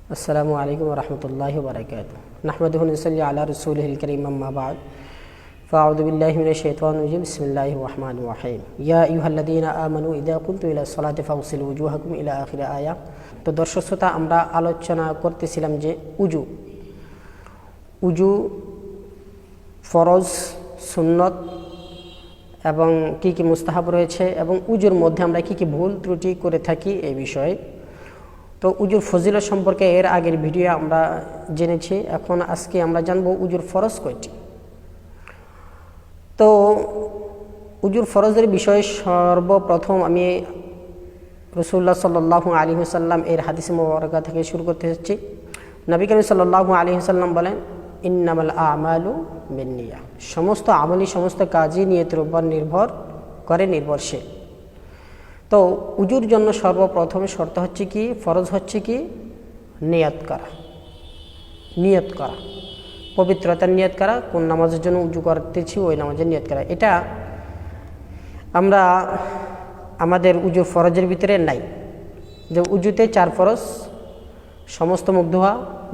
अस्सलामु अलैकुम वरहमतुल्लाहि वबरकातुहू नहमदुहु व नसल्ली अला रसूलिहिल करीम अम्मा बाद फ़अऊज़ु बिल्लाहि मिनश शैतानिर रजीम बिस्मिल्लाहिर रहमानिर रहीम या अय्युहल्लज़ीना आमनू इज़ा कुन्तुम इला सलाति फ़ाग़सिलू वुजूहकुम इला आखिर आया। तो दर्शक श्रोता, আমরা আলোচনা করতেছিলাম যে উজু ফরজ, সুন্নত এবং কি কি মুস্তাহাব রয়েছে এবং উজুর মধ্যে আমরা কি কি ভুল ত্রুটি করে থাকি এই বিষয়ে। তো উজুর ফজিলত সম্পর্কে এর আগের ভিডিও আমরা জেনেছি। এখন আজকে আমরা জানব উজুর ফরজ কয়টি। তো উজুর ফরজের বিষয়ে সর্বপ্রথম আমি রাসূলুল্লাহ সাল্লাল্লাহু আলাইহি ওয়াসাল্লাম এর হাদিস মুবারাকা থেকে শুরু করতে যাচ্ছি। নবী করিম সাল্লাল্লাহু আলাইহি ওয়াসাল্লাম বলেন, ইন্নামাল আমালু বিন্নিয়াহ, সমস্ত আমলি, সমস্ত কাজই নিয়তের উপর নির্ভরশীল। তো উজুর জন্য সর্বপ্রথম শর্ত হচ্ছে কি, ফরজ হচ্ছে কি, নিয়ত করা, পবিত্রতার নিয়ত করা। কোন নামাজের জন্য উজু করতেছি ওই নামাজের নিয়ত করা। এটা আমরা আমাদের উজু ফরজের ভিতরে নাই। যে উজুতে 4 ফরজ: সমস্ত মুখ ধোয়া,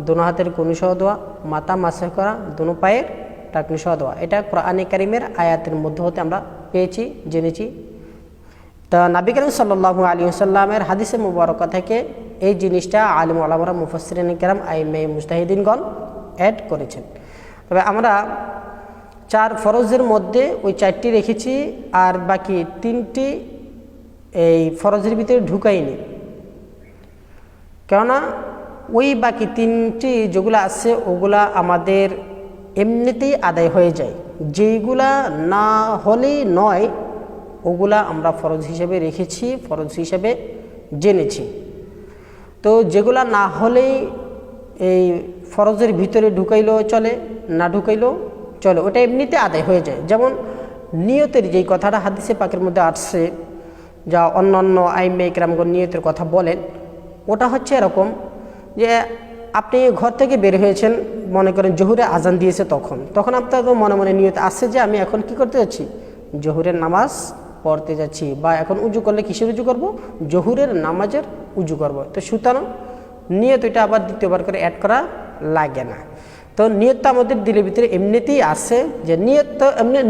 দোনো হাতের কনুই সহ ধোয়া, মাথা মাসহ করা, দোনো পায়ের টাকনি সহ ধোয়া। এটা কোরআনে কারিমের আয়াতের মধ্যে হতে আমরা পেয়েছি, জেনেছি। তা নবী করিম সাল্লাল্লাহু আলাইহি ওয়াসাল্লামের হাদিসে মুবারকা থেকে এই জিনিসটা আলিম ওলামারা, মুফাসসিরিন কেরাম, আইম্মে মুজতাহিদিনগণ অ্যাড করেছেন। তবে আমরা 4 ফরজের মধ্যে ওই 4টি রেখেছি, আর বাকি 3টি এই ফরজের ভিতরে ঢুকাইনি। কেননা ওই বাকি 3টি যেগুলো আছে ওগুলা আমাদের এমনিতেই আদায় হয়ে যায়। যেইগুলা না হলেই নয় ওগুলা আমরা ফরজ হিসেবে রেখেছি, ফরজ হিসেবে জেনেছি। তো যেগুলা না হলেই এই ফরজের ভিতরে ঢুকাইলেও চলে, না ঢুকাইলেও চলে, ওটা এমনিতে আদায় হয়ে যায়। যেমন নিয়তের যেই কথাটা হাদিসে পাকের মধ্যে আসছে, যা অন্যান্য আইম্মে কেরামগণ নিয়তের কথা বলেন, ওটা হচ্ছে এরকম যে আপনি ঘর থেকে বের হয়েছেন, মনে করেন জোহরে আজান দিয়েছে, তখন আপনার তো মনে মনে নিয়ত আসছে যে আমি এখন কি করতে যাচ্ছি, জোহরের নামাজ পড়তে যাচ্ছি, বা এখন উজু করলে কিসের উজু করব, জোহরের নামাজের উজু করব। তো সুতরাং নিয়ত এটা আবার দ্বিতীয়বার করে অ্যাড করা লাগে না। তো নিয়তটা আমাদের দিলের ভিতরে এমনিতেই আসে, যে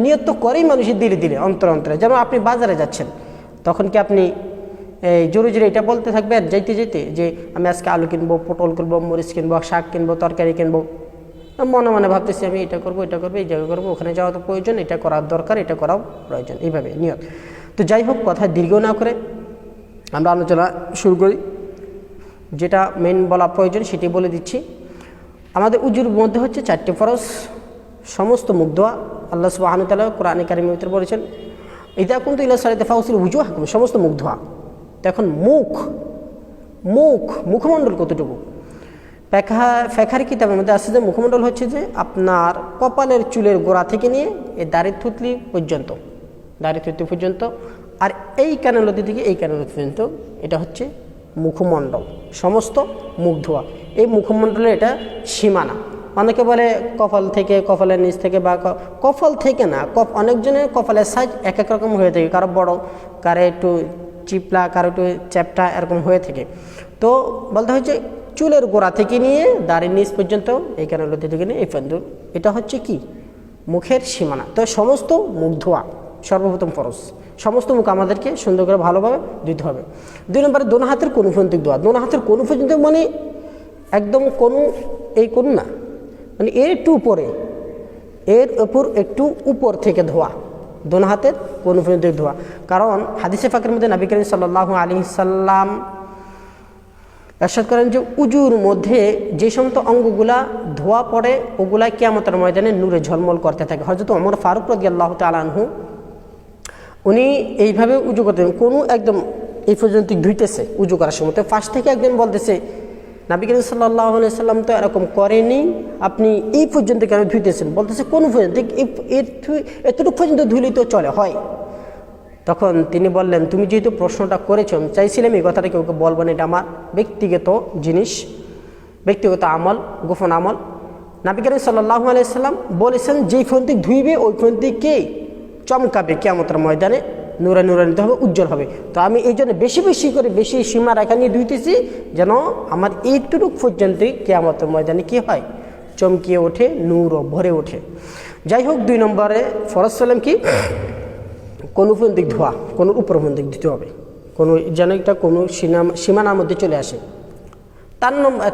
নিয়ত তো করেই মানুষের দিলে অন্তরে। যেমন আপনি বাজারে যাচ্ছেন, তখন কি আপনি এই জোরে এটা বলতে থাকবেন যাইতে যে আমি আজকে আলু কিনবো, পটল কিনবো, মরিচ কিনবো, শাক কিনবো, তরকারি কিনবো, মনে মনে ভাবতেছি আমি এটা করবো, এই জায়গা করবো, ওখানে যাওয়া তো প্রয়োজন, এটা করার দরকার, এটা করাও প্রয়োজন, এইভাবে নিয়ত। তো যাই হোক, কথা দীর্ঘ না করে আমরা আলোচনা শুরু করি। যেটা মেন বলা প্রয়োজন সেটি বলে দিচ্ছি। আমাদের উজুর মধ্যে হচ্ছে 4টি ফরজ: সমস্ত মুখ ধোয়া। আল্লাহ সুবহানাহু ওয়া তাআলা কোরআনে কারিমের ভিতরে বলেছেন, ইযা কুনতুম ইলা সালাতি ফাগসিলু ওজুহাকুম, সমস্ত মুখ ধোয়া। তো এখন মুখমণ্ডল কতটুকু? ফেখারি কিতাবের মধ্যে আসছে যে মুখমণ্ডল হচ্ছে যে আপনার কপালের চুলের গোড়া থেকে নিয়ে এই দাড়ির থুতলি পর্যন্ত, আর এই কানেলতি থেকে এই কানেলতি পর্যন্ত, এটা হচ্ছে মুখমণ্ডল, সমস্ত মুখ ধোয়া। এই মুখমণ্ডলে এটা সীমানা। অনেকে বলে কপাল থেকে, কপালের নিচ থেকে, বা কপাল থেকে না, অনেকজনের কপালের সাইজ এক এক রকম হয়ে থাকে, কারো বড়, কারো একটু চিপলা, কারো একটু চ্যাপটা, এরকম হয়ে থাকে। তো বলতে হচ্ছে চুলের গোড়া থেকে নিয়ে দাড়ির নিচ পর্যন্ত, এই কানেলতি থেকে নিয়ে এই পর্যন্ত, এটা হচ্ছে কি, মুখের সীমানা। তো সমস্ত মুখ ধোয়া সর্বপ্রথম ফরজ। সমস্ত মুখ আমাদেরকে সুন্দর করে ভালোভাবে ধুতে হবে। 2 নম্বরে দোনো হাতের কনুই পর্যন্ত ধোয়া। দোনো হাতের কনুই পর্যন্ত মানে একদম এই কনু না, মানে এর একটু উপরে, এর উপর একটু উপর থেকে ধোয়া, দোনো হাতের কনুই পর্যন্ত ধোয়া। কারণ হাদিসে পাকের মধ্যে নবী করিম সাল্লাল্লাহু আলাইহি সাল্লাম ইরশাদ করেন যে উজুর মধ্যে যে সমস্ত অঙ্গগুলা ধোয়া পড়ে ওগুলা কিয়ামতের ময়দানে নূরে ঝলমল করতে থাকে। হযরত ওমর ফারুক রাদিয়াল্লাহু তাআলা আনহু উনি এইভাবে উজু করতেন, কোনো একদম এই পর্যন্ত ধুইতেছে উজু করার সময়। তো পাশ থেকে একদিন বলতেছে, নবী করিম সাল্লাল্লাহু আলাইহি সাল্লাম তো এরকম করেনি, আপনি এই পর্যন্ত কেন ধুইতেছেন? বলতেছে কোন পর্যন্ত? এতটুকু পর্যন্ত ধুইলেই তো চলে হয়। তখন তিনি বললেন, তুমি যেহেতু প্রশ্নটা করেছো, আমি চাইছিলাম এই কথাটা কেউ বলবো না, এটা আমার ব্যক্তিগত জিনিস, ব্যক্তিগত আমল, গোপন আমল। নবী করিম সাল্লাল্লাহু আলাইহি সাল্লাম বলেছেন যেই পর্যন্ত ধুইবে ওই পর্যন্ত কে চমকাবে কিয়ামতের ময়দানে নুরানিতে হবে, উজ্জ্বল হবে। তো আমি এই জন্য বেশি বেশি করে বেশি সীমা রেখা নিয়ে ধুইতেছি, যেন আমার এইটুকু পর্যন্তই কিয়ামতের ময়দানে কী হয়, চমকিয়ে ওঠে, নূর ভরে ওঠে। যাই হোক, 2 নম্বরে ফরজ সালাম কি, কোনো দিক ধোয়া, কোনো উপর দিক দিতে হবে, কোনো যেন এটা কোনো সীমানার মধ্যে চলে আসে।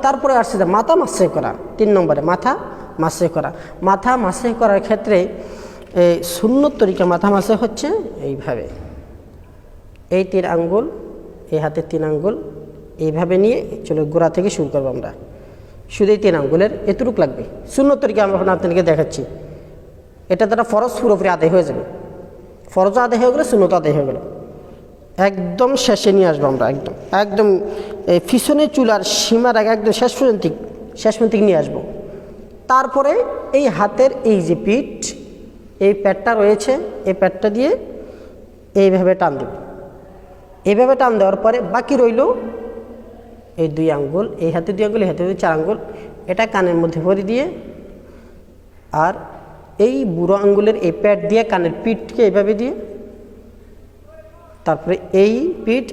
তারপরে আসছে মাথা মাসে করা। 3 নম্বরে মাথা মাসে করা। মাথা মাসে করার ক্ষেত্রে এই সুন্নত তরিকা মাথা মাসে হচ্ছে এইভাবে, এই 3 আঙ্গুল, এই হাতের 3 আঙ্গুল এইভাবে নিয়ে চলে গোড়া থেকে শুরু করবো আমরা। শুধু এই 3 আঙ্গুলের এতটুক লাগবে। সুন্নত তরিকা আমরা আপনাদেরকে দেখাচ্ছি। এটা দ্বারা ফরজ পুরোপুরি আদায় হয়ে যাবে। ফরজ আদায় হয়ে গেলে সুন্নত আদায় হয়ে গেল। একদম শেষে নিয়ে আসবো আমরা, একদম একদম এই পিছনে চুলার সীমার আগে একদম শেষ পর্যন্ত নিয়ে আসবো। তারপরে এই হাতের এই যে পিঠ, এই প্যাডটা রয়েছে, এই প্যাডটা দিয়ে এইভাবে টান দেব। এইভাবে টান দেওয়ার পরে বাকি রইল এই 2 আঙ্গুল, এই হাতে 2 আঙ্গুল, এই হাতে 4 আঙ্গুল, এটা কানের মধ্যে ভরে দিয়ে, আর এই বুড়ো আঙ্গুলের এই প্যাড দিয়ে কানের পিঠকে এইভাবে দিয়ে, তারপরে এই পিঠ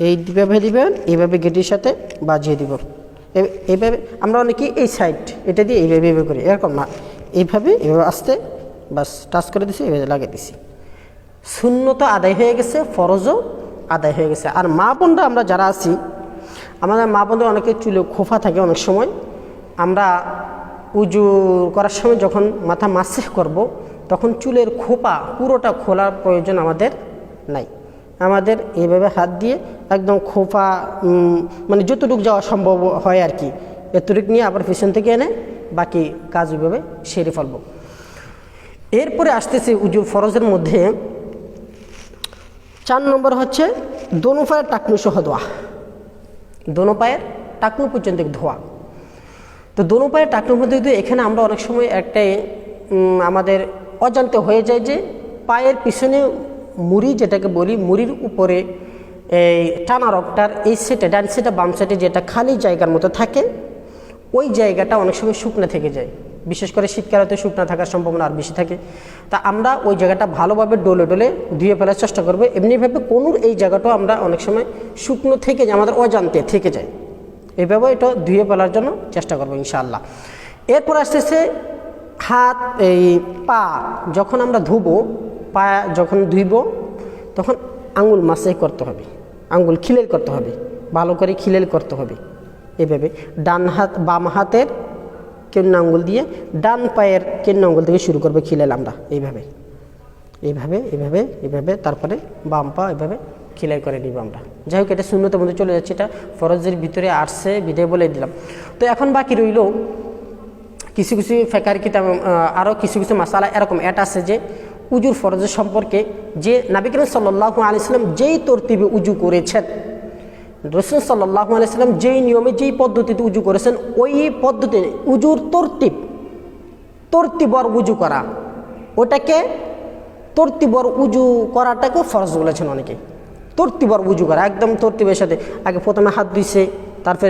এইভাবে দিবেন, এইভাবে গেটির সাথে বাজিয়ে দিব। এইভাবে আমরা অনেকেই এই সাইড এটা দিয়ে এইভাবে করি, এরকম না, এইভাবে আস্তে বাস টাচ করে দিছি, এইভাবে লাগিয়ে দিছি। সুন্নত আদায় হয়ে গেছে, ফরজও আদায় হয়ে গেছে। আর মা বোনরা আমরা যারা আছি, আমাদের মা বোনদের অনেকে চুলে খোফা থাকে, অনেক সময় আমরা উজু করার সময় যখন মাথা মাসেহ করব, তখন চুলের খোপা পুরোটা খোলার প্রয়োজন আমাদের নাই। আমাদের এইভাবে হাত দিয়ে একদম খোপা মানে যতটুকু যাওয়া সম্ভব হয় আর কি, এতটুকু নিয়ে আবার পিছন থেকে এনে বাকি কাজ ওইভাবে সেরে ফেলব। এরপরে আসতেছে উজুর ফরজের মধ্যে 4 নম্বর হচ্ছে দোনো পায়ের টাকনু সহ ধোয়া। দোনো পায়ের টাকনু পর্যন্ত ধোয়া। তো দোনো পায়ের টাকনুর মধ্যে এখানে আমরা অনেক সময় একটাই আমাদের অজান্তে হয়ে যায় যে পায়ের পিছনে মুড়ি, যেটাকে বলি মুড়ির উপরে এই টানা রগটার এই সেটে, ডান সেটে বাম সেটে যেটা খালি জায়গার মতো থাকে, ওই জায়গাটা অনেক সময় শুকনো থেকে যায়। বিশেষ করে শীতকালে শুকনো থাকার সম্ভাবনা আর বেশি থাকে। তা আমরা ওই জায়গাটা ভালোভাবে ডলে ধুয়ে ফেলার চেষ্টা করবো। এমনিভাবে কোনুর এই জায়গাটাও আমরা অনেক সময় শুকনো থেকে যায়, আমাদের অজান্তে থেকে যায়, এইভাবে এটা ধুয়ে ফেলার জন্য চেষ্টা করবো ইনশাআল্লাহ। এরপর আসতেছে হাত, এই পা যখন আমরা ধুবো, পা যখন ধুইব তখন আঙুল মাসে করতে হবে, আঙুল খিলেল করতে হবে, ভালো করে খিলেল করতে হবে। এইভাবে ডান হাত বাম হাতের কেন্দ্র আঙ্গুল দিয়ে ডান পায়ের কেন্দ্র আঙ্গুল থেকে শুরু করবে খিলেল আমরা, এইভাবে তারপরে বাম পা এইভাবে খিলাই করে নিব আমরা। যাই হোক, এটা সুন্নতের মধ্যে চলে যাচ্ছে, এটা ফরজের ভিতরে আসছে বিদায় বলে দিলাম। তো এখন বাকি রইল কিছু ফেকার কিতাব, আরও কিছু মাসালা এরকম অ্যাড আছে যে উজুর ফরজের সম্পর্কে, যে নবী করিম সাল্লাল্লাহু আলাইহি সাল্লাম যেই তরতিবে উজু করেছেন, রাসূল সাল্লাল্লাহু আলাইহি সাল্লাম যেই নিয়মে যেই পদ্ধতিতে উজু করেছেন, ওই পদ্ধতি উজুর তরতিবর উজু করা, ওটাকে তরতিবর উজু করাটাকে ফরজ বলেছেন অনেকে। তরতিবর উজু করা, একদম তরতিবের সাথে আগে প্রথমে হাত ধুইছে, তারপরে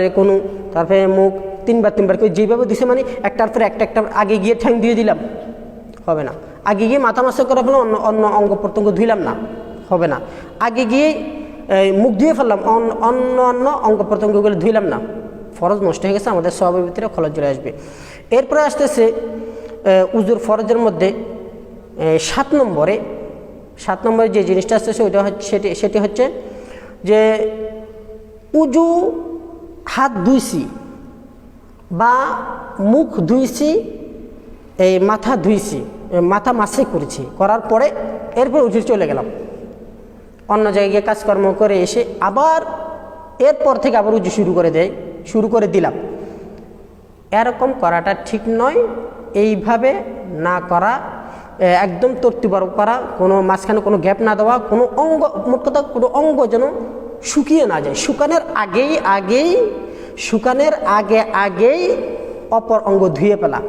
তারপরে মুখ 3বার করে যেভাবে দিছে, মানে একটার পরে একটা আগে গিয়ে ঠ্যাং দিয়ে দিলাম, হবে না। আগে গিয়ে মাথা মাসে করা ফেললাম, অন্য অঙ্গ প্রত্যঙ্গ ধুইলাম না, হবে না। আগে গিয়ে মুখ ধুয়ে ফেললাম, অন্য অঙ্গ প্রত্যঙ্গগুলো ধুইলাম না, ফরজ নষ্ট হয়ে গেছে, আমাদের সবের ভিতরে খলল চলে আসবে। এরপরে আসতেছে উজুর ফরজের মধ্যে 7 নম্বরে যে জিনিসটা আসতেছে ওইটা হচ্ছে সেটি হচ্ছে যে উজু হাত ধুইছি বা মুখ ধুইছি, এই মাথা ধুইছি, মাথা মাসে করেছি, করার পরে এরপর উজু চলে গেলাম, অন্য জায়গায় কাজকর্ম করে এসে আবার এরপর থেকে আবার উজু শুরু করে দিলাম, এরকম করাটা ঠিক নয়। এইভাবে না করা, একদম তরতিবর করা, কোনো মাঝখানে কোনো গ্যাপ না দেওয়া, কোনো অঙ্গ, মোট কথা কোনো অঙ্গ যেন শুকিয়ে না যায়, শুকানোর আগেই অপর অঙ্গ ধুয়ে ফেলা,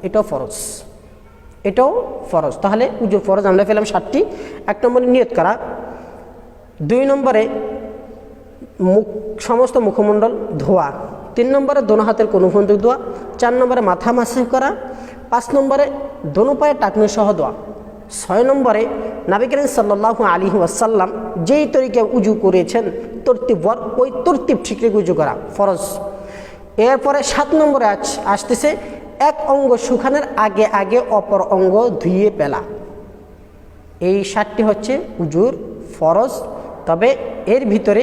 এটাও ফরজ। তাহলে উজুর ফরজ আমরা পেলাম 7টি। 1 নম্বরে নিয়ত করা, 2 নম্বরে সমস্ত মুখমণ্ডল ধোয়া, 3 নম্বরে দোনো হাতের কোনো ফন্দি ধোয়া, 4 নম্বরে মাথা মাসে করা, 5 নম্বরে দোনো পায়ে টাকনু সহ ধোয়া, 6 নম্বরে নবী করিম সাল্লাল্লাহু আলাইহি ওয়াসাল্লাম যেই তরিকায় উজু করেছেন তরতিবর, ওই তরতিব ঠিক রেখে উজু করা ফরজ। এরপরে 7 নম্বরে আসতেছে এক অঙ্গ শুকানোর আগে আগে অপর অঙ্গ ধুয়ে ফেলা। এই 7টি হচ্ছে উজুর ফরজ। তবে এর ভিতরে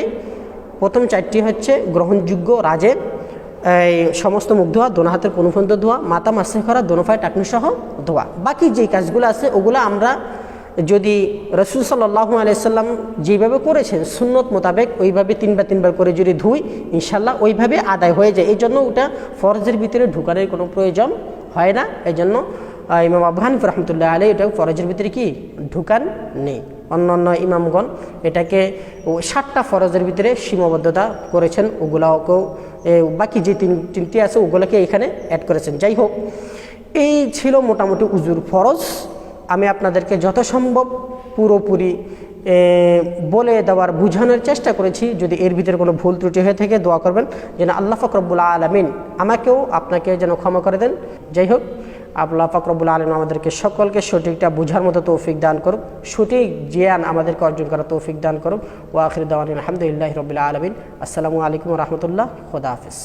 প্রথম 4টি হচ্ছে গ্রহণযোগ্য রাজের এই সমস্ত মুখ ধোয়া, দোনো হাতের কনুফন্ত ধোয়া, মাথা মাসে করা, দোনো পায়ে টাকনু সহ ধোয়া। বাকি যেই কাজগুলো আছে ওগুলো আমরা যদি রাসূল সাল্লাল্লাহু আলাইহি সাল্লাম যেভাবে করেছেন সুন্নত মোতাবেক ওইভাবে 3বার করে যদি ধুই ইনশাল্লাহ ওইভাবে আদায় হয়ে যায়। এই জন্য ওটা ফরজের ভিতরে ঢুকানোর কোনো প্রয়োজন হয় না। এই জন্য ইমাম আবু হানিফা রাহমাতুল্লাহ আলাইহি এটা ফরজের ভিতরে কি ঢুকান নেই। অন্যান্য ইমামগণ এটাকে 7টা ফরজের ভিতরে সীমাবদ্ধতা করেছেন, ওগুলাকেও বাকি যে তিনটি আছে ওগুলোকে এখানে অ্যাড করেছেন। যাই হোক, এই ছিল মোটামুটি উজুর ফরজ। আমি আপনাদেরকে যথাসম্ভব পুরোপুরি বলে দেওয়ার বুঝানোর চেষ্টা করেছি। যদি এর ভিতরে কোনো ভুল ত্রুটি হয়ে থাকে দোয়া করবেন যেন আল্লাহ পাক রব্বুল আলামিন আমাকেও আপনাকে যেন ক্ষমা করে দেন। যাই হোক, আল্লাহ পাক রব্বুল আলামিন আমাদেরকে সকলকে সঠিকটা বোঝার মতো তৌফিক দান করুক, সঠিক জ্ঞান আমাদেরকে অর্জন করার তৌফিক দান করুক। ওয়া আখিরু দাওয়ানা আলহামদুলিল্লাহি রাব্বিল আলামিন। আসসালামু আলাইকুম ওয়া রাহমাতুল্লাহ। খোদা হাফেজ।